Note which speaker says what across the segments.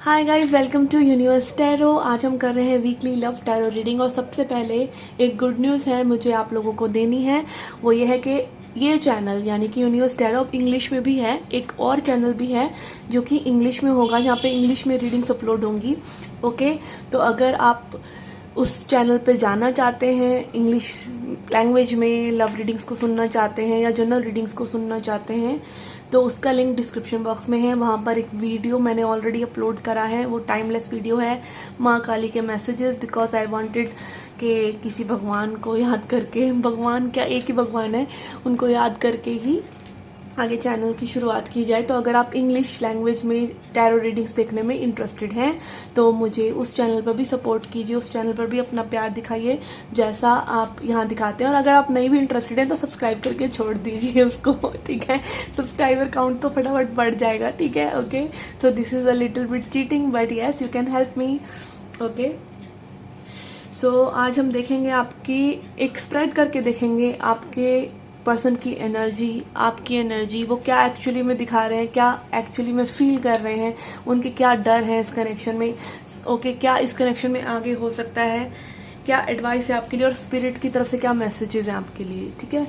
Speaker 1: Hi guys, welcome to universe tarot. आज हम कर रहे हैं वीकली लव टैरो रीडिंग। और सबसे पहले एक गुड न्यूज़ है मुझे आप लोगों को देनी है। वो ये है कि ये चैनल यानी कि यूनिवर्स टैरो इंग्लिश में भी है। एक और चैनल भी है जो कि इंग्लिश में होगा, जहाँ पे इंग्लिश में रीडिंग्स अपलोड होंगी। ओके, तो अगर आप उस चैनल पे जाना चाहते हैं, इंग्लिश लैंग्वेज में लव रीडिंग्स को सुनना चाहते हैं या जनरल रीडिंग्स को सुनना चाहते हैं, तो उसका लिंक डिस्क्रिप्शन बॉक्स में है। वहाँ पर एक वीडियो मैंने ऑलरेडी अपलोड करा है, वो टाइमलेस वीडियो है, माँ काली के मैसेजेस। बिकॉज आई वांटेड कि किसी भगवान को याद करके, भगवान क्या एक ही भगवान है, उनको याद करके ही आगे चैनल की शुरुआत की जाए। तो अगर आप इंग्लिश लैंग्वेज में टैरो रीडिंग्स देखने में इंटरेस्टेड हैं तो मुझे उस चैनल पर भी सपोर्ट कीजिए, उस चैनल पर भी अपना प्यार दिखाइए जैसा आप यहाँ दिखाते हैं। और अगर आप नहीं भी इंटरेस्टेड हैं तो सब्सक्राइब करके छोड़ दीजिए उसको, ठीक है। सब्सक्राइबर काउंट तो फटाफट बढ़ जाएगा, ठीक है। Okay, so this is a little bit cheating but yes you can help me. Okay, so आज हम देखेंगे आपकी, एक स्प्रेड करके देखेंगे आपके पर्सन की एनर्जी, आपकी एनर्जी वो क्या एक्चुअली में दिखा रहे हैं, क्या एक्चुअली में फील कर रहे हैं, उनके क्या डर है इस कनेक्शन में। ओके, क्या इस कनेक्शन में आगे हो सकता है, क्या एडवाइस है आपके लिए, और स्पिरिट की तरफ से क्या मैसेजेस हैं आपके लिए, ठीक है।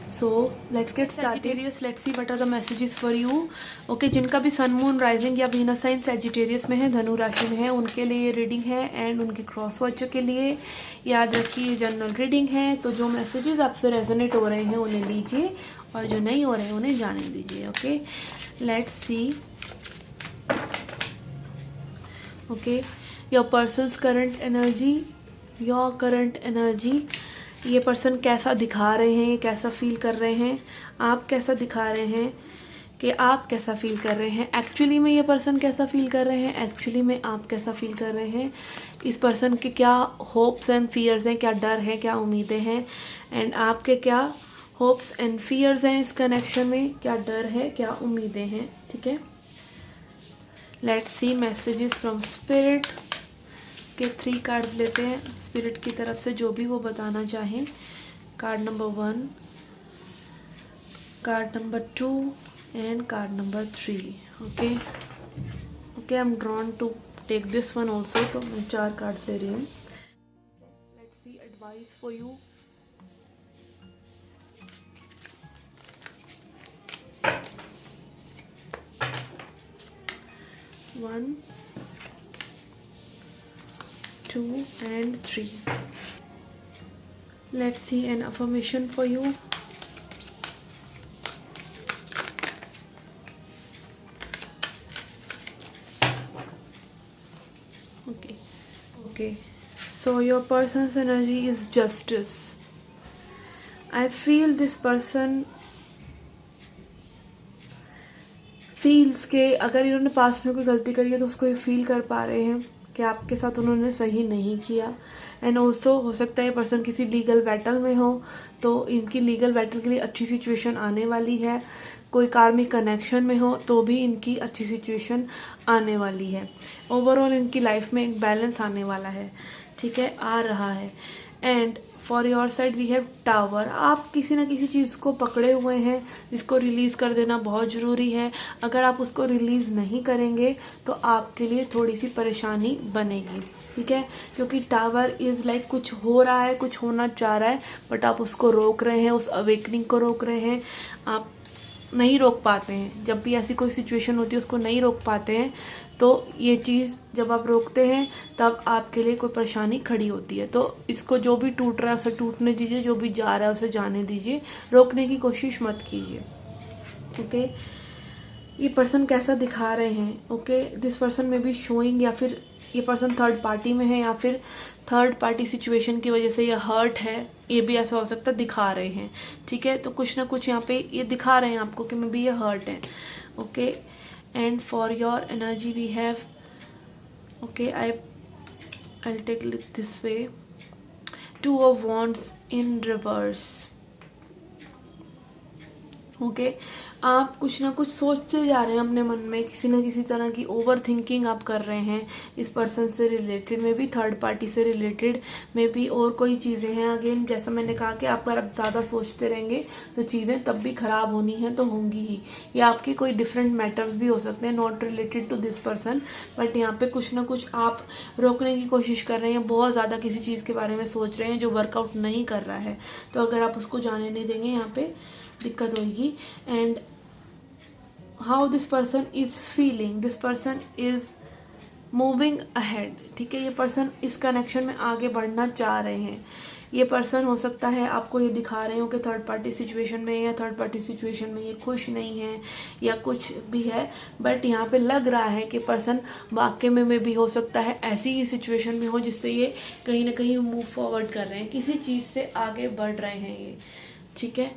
Speaker 1: So let's get started. Let's see what are the messages for you. Okay, जिनका भी सन मून राइजिंग या वीनस साइन सेजिटेरियस में है, धनु राशि में है, उनके लिए ये रीडिंग है। एंड उनके क्रॉस वॉचर के लिए याद रखिए जनरल रीडिंग है। तो जो मैसेजेस आपसे रेजोनेट हो रहे हैं उन्हें लीजिए, और जो नहीं हो रहे हैं उन्हें जाने दीजिए। Okay, let's C. Okay, your persons current energy, your current energy. ये पर्सन कैसा दिखा रहे हैं, कैसा फील कर रहे हैं, आप कैसा दिखा रहे हैं कि आप कैसा फील कर रहे हैं। एक्चुअली में ये पर्सन कैसा फील कर रहे हैं, एक्चुअली में आप कैसा फील कर रहे हैं। इस पर्सन के क्या होप्स एंड फियर्स हैं, क्या डर है, क्या उम्मीदें हैं। एंड आपके क्या होप्स एंड फियर्स हैं इस कनेक्शन में, क्या डर है, क्या उम्मीदें हैं, ठीक है। Let's see messages from spirit के 3 कार्ड्स लेते हैं स्पिरिट की तरफ से, जो भी वो बताना चाहें। Card number 1, card number 2 and card number 3। Okay okay, I am drawn to take this one also, तो मैं 4 कार्ड ले रही हूँ। Let's see advice for you. One, 2 and 3. Let's see an affirmation for you. Okay, so your person's energy is justice. I feel this person feels के अगर इन्होंने past में कोई गलती करी है तो उसको ये फील कर पा रहे हैं कि आपके साथ उन्होंने सही नहीं किया। एंड ऑल्सो हो सकता है ये पर्सन किसी लीगल बैटल में हो, तो इनकी लीगल बैटल के लिए अच्छी सिचुएशन आने वाली है। कोई कार्मिक कनेक्शन में हो तो भी इनकी अच्छी सिचुएशन आने वाली है। ओवरऑल इनकी लाइफ में एक बैलेंस आने वाला है, ठीक है, आ रहा है। And for your side we have tower. आप किसी ना किसी चीज़ को पकड़े हुए हैं जिसको रिलीज़ कर देना बहुत ज़रूरी है। अगर आप उसको रिलीज़ नहीं करेंगे तो आपके लिए थोड़ी सी परेशानी बनेगी, ठीक है। क्योंकि टावर इज़ लाइक कुछ हो रहा है, कुछ होना चाह रहा है, बट आप उसको रोक रहे हैं, उस अवेकनिंग को रोक रहे हैं। आप नहीं रोक पाते हैं, जब भी ऐसी कोई सिचुएशन होती है उसको नहीं रोक पाते हैं। तो ये चीज़ जब आप रोकते हैं तब आपके लिए कोई परेशानी खड़ी होती है। तो इसको जो भी टूट रहा है उसे टूटने दीजिए, जो भी जा रहा है उसे जाने दीजिए, रोकने की कोशिश मत कीजिए। ओके, ये पर्सन कैसा दिखा रहे हैं। ओके, दिस पर्सन में बी शोइंग, या फिर ये पर्सन थर्ड पार्टी में है, या फिर थर्ड पार्टी सिचुएशन की वजह से ये हर्ट है, ये भी ऐसा हो सकता है, दिखा रहे हैं, ठीक है। तो कुछ ना कुछ यहाँ पे ये दिखा रहे हैं आपको कि मे बी ये हर्ट है। Okay, and for your energy we have, okay, I'll take it this way. 2 of Wands in reverse. Okay आप कुछ ना कुछ सोचते जा रहे हैं अपने मन में, किसी न किसी तरह की ओवर थिंकिंग आप कर रहे हैं इस पर्सन से रिलेटेड, में भी थर्ड पार्टी से रिलेटेड, में भी और कोई चीज़ें हैं। अगेन जैसा मैंने कहा कि आप अगर आप ज़्यादा सोचते रहेंगे तो चीज़ें तब भी ख़राब होनी है तो होंगी ही। या आपके कोई डिफरेंट मैटर्स भी हो सकते हैं not related to this person, but यहाँ पे कुछ ना कुछ आप रोकने की कोशिश कर रहे हैं, बहुत ज़्यादा किसी चीज़ के बारे में सोच रहे हैं जो वर्कआउट नहीं कर रहा है। तो अगर आप उसको जाने नहीं देंगे यहाँ पे दिक्कत होगी। And how this person is feeling, this person is moving ahead, ठीक है। ये पर्सन इस कनेक्शन में आगे बढ़ना चाह रहे हैं। ये पर्सन हो सकता है आपको ये दिखा रहे हो कि थर्ड पार्टी सिचुएशन में, या थर्ड पार्टी सिचुएशन में ये खुश नहीं है या कुछ भी है, बट यहाँ पे लग रहा है कि पर्सन वाकई में भी हो सकता है ऐसी ही सिचुएशन में हो जिससे ये कहीं ना कहीं मूव फॉरवर्ड कर रहे हैं, किसी चीज़ से आगे बढ़ रहे हैं ये, ठीक है।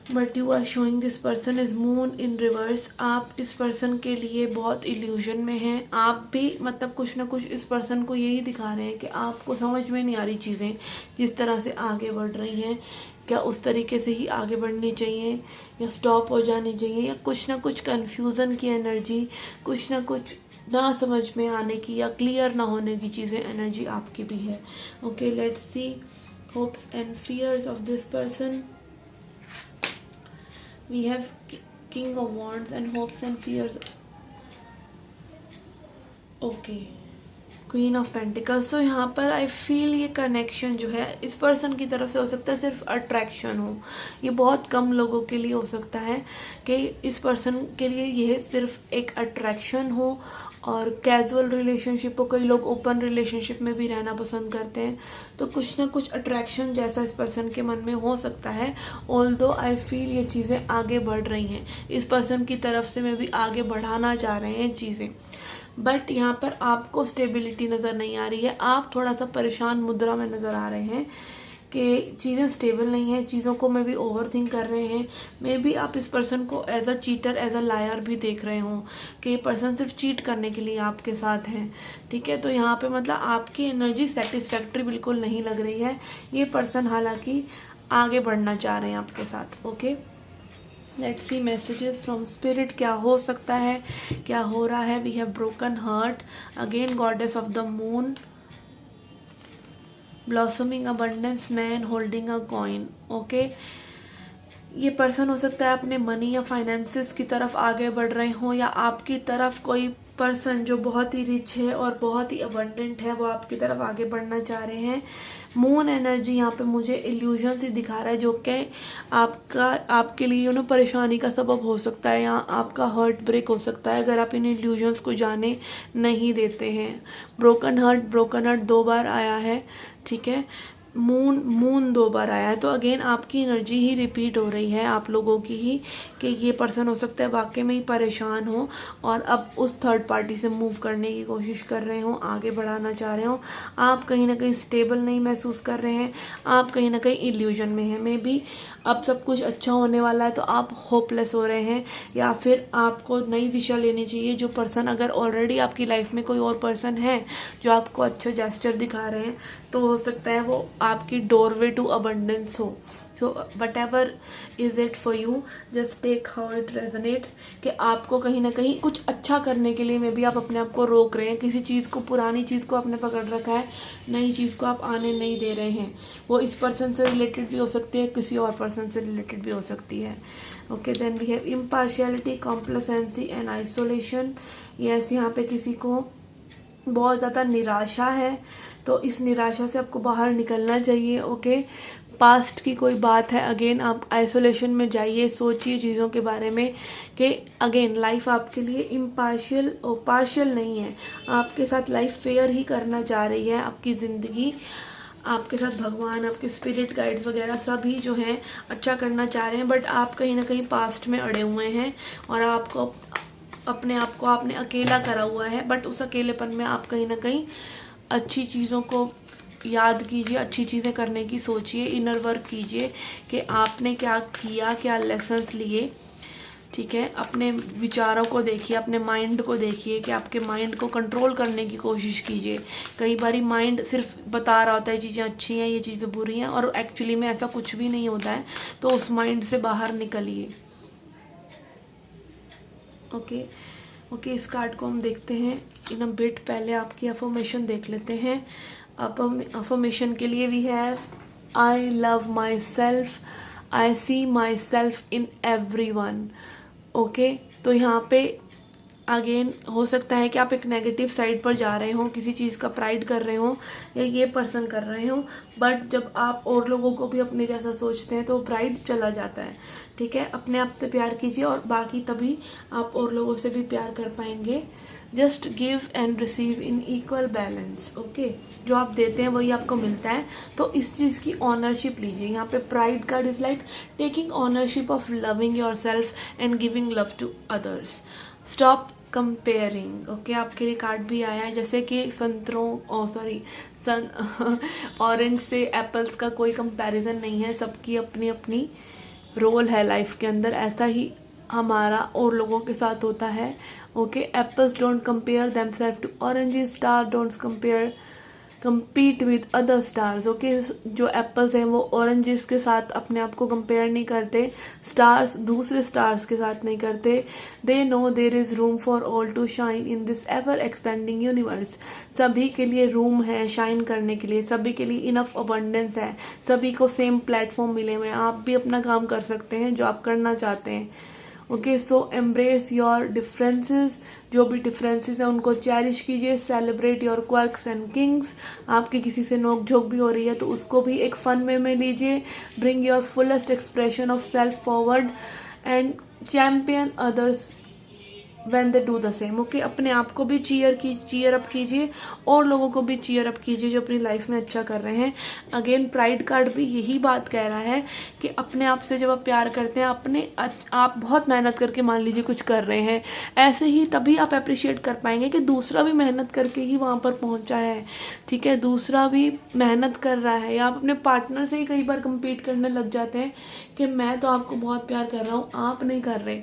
Speaker 1: But you are showing this person is moon in reverse. आप इस पर्सन के लिए बहुत इल्यूजन में हैं। आप भी मतलब कुछ ना कुछ इस पर्सन को यही दिखा रहे हैं कि आपको समझ में नहीं आ रही चीज़ें जिस तरह से आगे बढ़ रही हैं, क्या उस तरीके से ही आगे बढ़नी चाहिए या स्टॉप हो जानी चाहिए, या कुछ ना कुछ कन्फ्यूज़न की एनर्जी, कुछ ना कुछ ना समझ में आने की या क्लियर ना होने की चीज़ें एनर्जी आपकी भी है। Okay let's see hopes and fears of this person. We have King of Wands and hopes and fears. Okay. Queen of pentacles. तो यहाँ पर आई फील ये कनेक्शन जो है इस पर्सन की तरफ से हो सकता है सिर्फ अट्रैक्शन हो। ये बहुत कम लोगों के लिए हो सकता है कि इस पर्सन के लिए यह सिर्फ एक अट्रैक्शन हो और कैजुअल रिलेशनशिप हो। कई लोग ओपन रिलेशनशिप में भी रहना पसंद करते हैं, तो कुछ ना कुछ अट्रैक्शन जैसा इस पर्सन के मन में हो सकता है। ऑल्दो आई फील ये चीज़ें आगे बढ़ रही हैं, इस पर्सन की तरफ से मैं भी आगे बढ़ाना चाह रहे हैं चीज़ें, बट यहाँ पर आपको स्टेबिलिटी नज़र नहीं आ रही है। आप थोड़ा सा परेशान मुद्रा में नज़र आ रहे हैं कि चीज़ें स्टेबल नहीं है, चीज़ों को मैं भी ओवर थिंक कर रहे हैं। मे बी आप इस पर्सन को as a cheater, as a liar भी देख रहे हो कि ये पर्सन सिर्फ चीट करने के लिए आपके साथ हैं, ठीक है। तो यहाँ पे मतलब आपकी एनर्जी सेटिस्फैक्ट्री बिल्कुल नहीं लग रही है। ये पर्सन हालांकि आगे बढ़ना चाह रहे हैं आपके साथ। Okay let's see messages from spirit, क्या हो सकता है, क्या हो रहा है। We have broken heart, again goddess of the moon, blossoming abundance, man holding a coin. Okay ये पर्सन हो सकता है अपने मनी या फाइनेंसेस की तरफ आगे बढ़ रहे हो, या आपकी तरफ कोई पर्सन जो बहुत ही रिच है और बहुत ही अबंडेंट है वो आपकी तरफ आगे बढ़ना चाह रहे हैं। मून एनर्जी यहाँ पे मुझे इल्यूजन से दिखा रहा है जो कि आपके लिए परेशानी का सबब हो सकता है, या आपका हार्ट ब्रेक हो सकता है अगर आप इन इल्यूजन्स को जाने नहीं देते हैं। ब्रोकन हार्ट 2 बार आया है, ठीक है। मून 2 बार आया है, तो अगेन आपकी एनर्जी ही रिपीट हो रही है आप लोगों की ही, कि ये पर्सन हो सकता है वाकई में ही परेशान हो और अब उस थर्ड पार्टी से मूव करने की कोशिश कर रहे हो, आगे बढ़ाना चाह रहे हो। आप कहीं ना कहीं स्टेबल नहीं महसूस कर रहे हैं, आप कहीं ना कहीं इल्यूजन में हैं। मे बी अब सब कुछ अच्छा होने वाला है तो आप होपलेस हो रहे हैं, या फिर आपको नई दिशा लेनी चाहिए। जो पर्सन अगर ऑलरेडी आपकी लाइफ में कोई और पर्सन है जो आपको अच्छे जेस्चर दिखा रहे हैं, तो हो सकता है वो आपकी डोरवे टू अबंडेंस हो। So whatever is it for you, just take how it resonates, कि आपको कहीं ना कहीं कुछ अच्छा करने के लिए में भी आप अपने आप को रोक रहे हैं। किसी चीज़ को, पुरानी चीज़ को आपने पकड़ रखा है, नई चीज़ को आप आने नहीं दे रहे हैं। वो इस पर्सन से रिलेटेड भी हो सकती है, किसी और पर्सन से रिलेटेड भी हो सकती है। Okay then we have impartiality, complacency and isolation. Yes यहाँ पे किसी को बहुत ज़्यादा निराशा है, तो इस निराशा से आपको बाहर निकलना चाहिए। ओके पास्ट की कोई बात है, अगेन आप आइसोलेशन में जाइए, सोचिए चीज़ों के बारे में कि अगेन लाइफ आपके लिए इम्पार्शियल और पार्शियल नहीं है। आपके साथ लाइफ फेयर ही करना चाह रही है। आपकी ज़िंदगी, आपके साथ भगवान, आपके स्पिरिट गाइड्स वगैरह सभी जो हैं अच्छा करना चाह रहे हैं, बट आप कहीं ना कहीं पास्ट में अड़े हुए हैं और आपको अपने आप को आपने अकेला करा हुआ है। बट उस अकेलेपन में आप कहीं ना कहीं अच्छी चीज़ों को याद कीजिए, अच्छी चीज़ें करने की सोचिए, इनर वर्क कीजिए कि आपने क्या किया, क्या लेसन्स लिए। ठीक है, अपने विचारों को देखिए, अपने माइंड को देखिए कि आपके माइंड को कंट्रोल करने की कोशिश कीजिए। कई बारी माइंड सिर्फ बता रहा होता है चीज़ें अच्छी हैं, ये चीज़ें बुरी हैं, और एक्चुअली में ऐसा कुछ भी नहीं होता है। तो उस माइंड से बाहर निकलिए। ओके, इस कार्ड को हम देखते हैं इन अ बिट। पहले आपकी अफर्मेशन देख लेते हैं। अफर्मेशन के लिए we have I love myself, I see myself in everyone. Okay, तो यहाँ पे अगेन हो सकता है कि आप एक नेगेटिव साइड पर जा रहे हो, किसी चीज़ का प्राइड कर रहे हो, या ये पर्सन कर रहे हो, बट जब आप और लोगों को भी अपने जैसा सोचते हैं तो प्राइड चला जाता है। ठीक है, अपने आप से प्यार कीजिए और बाकी तभी आप और लोगों से भी प्यार कर पाएंगे। Just give and receive in equal balance. Okay, जो आप देते हैं वही आपको मिलता है, तो इस चीज़ की ऑनरशिप लीजिए। यहाँ पे pride card is like taking ownership of loving yourself and giving love to others. Stop comparing. Okay, आपके लिए कार्ड भी आया है जैसे कि ऑरेंज से एप्पल्स का कोई कंपैरिजन नहीं है, सबकी अपनी अपनी रोल है लाइफ के अंदर। ऐसा ही हमारा और लोगों के साथ होता है। Okay, apples don't compare themselves to oranges, star don't compete with other stars। Okay, जो एप्पल्स हैं वो ऑरेंजेस के साथ अपने आप को कंपेयर नहीं करते, स्टार्स दूसरे स्टार्स के साथ नहीं करते। They know there is room for all to shine in this ever expanding universe. सभी के लिए रूम है शाइन करने के लिए, सभी के लिए इनफ अबंडेंस है, सभी को सेम प्लेटफॉर्म मिले हुए हैं। आप भी अपना काम कर सकते हैं जो आप करना चाहते हैं। Okay, so embrace your differences. जो भी डिफरेंसेस हैं उनको चेरिश कीजिए। Celebrate your quirks and Kings. आपकी किसी से नोक झोंक भी हो रही है तो उसको भी एक फन वे में लीजिए। Bring your fullest expression of self forward and champion others when they do the same. Okay, अपने आप को भी चीयर अप कीजिए और लोगों को भी चीयर अप कीजिए जो अपनी लाइफ में अच्छा कर रहे हैं। अगेन प्राइड कार्ड भी यही बात कह रहा है कि अपने आप से जब आप प्यार करते हैं, आप बहुत मेहनत करके मान लीजिए कुछ कर रहे हैं, ऐसे ही तभी आप अप्रिशिएट कर पाएंगे कि दूसरा भी मेहनत करके ही वहाँ पर पहुँचा है। ठीक है, दूसरा भी मेहनत कर रहा है। या आप अपने पार्टनर से ही कई बार कम्पीट करने लग जाते हैं कि मैं तो आपको बहुत प्यार कर रहा हूँ, आप नहीं कर रहे।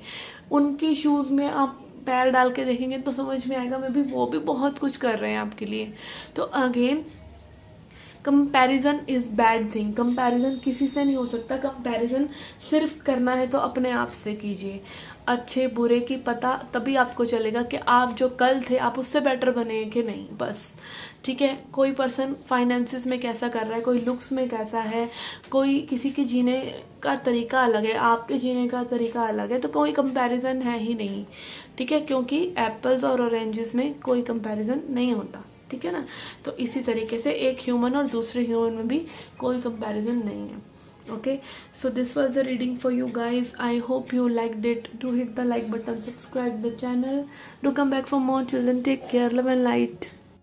Speaker 1: उनके शूज़ में आप पैर डाल के देखेंगे तो समझ में आएगा मैं भी वो भी बहुत कुछ कर रहे हैं आपके लिए। तो again comparison is bad thing. Comparison किसी से नहीं हो सकता। कंपैरिजन सिर्फ करना है तो अपने आप से कीजिए। अच्छे बुरे की पता तभी आपको चलेगा कि आप जो कल थे आप उससे बेटर बने कि नहीं, बस। ठीक है, कोई पर्सन फाइनेंसिस में कैसा कर रहा है, कोई लुक्स में कैसा है, कोई किसी के जीने का तरीका अलग है, आपके जीने का तरीका अलग है, तो कोई कंपैरिजन है ही नहीं। ठीक है, क्योंकि एप्पल्स और ऑरेंजेस में कोई कंपैरिजन नहीं होता। ठीक है ना, तो इसी तरीके से एक ह्यूमन और दूसरे ह्यूमन में भी कोई कंपैरिजन नहीं है। Okay, so this was the reading for you guys. I hope you liked it. Do hit the like button, subscribe the channel, do come back for more. Till then, take care, love and light.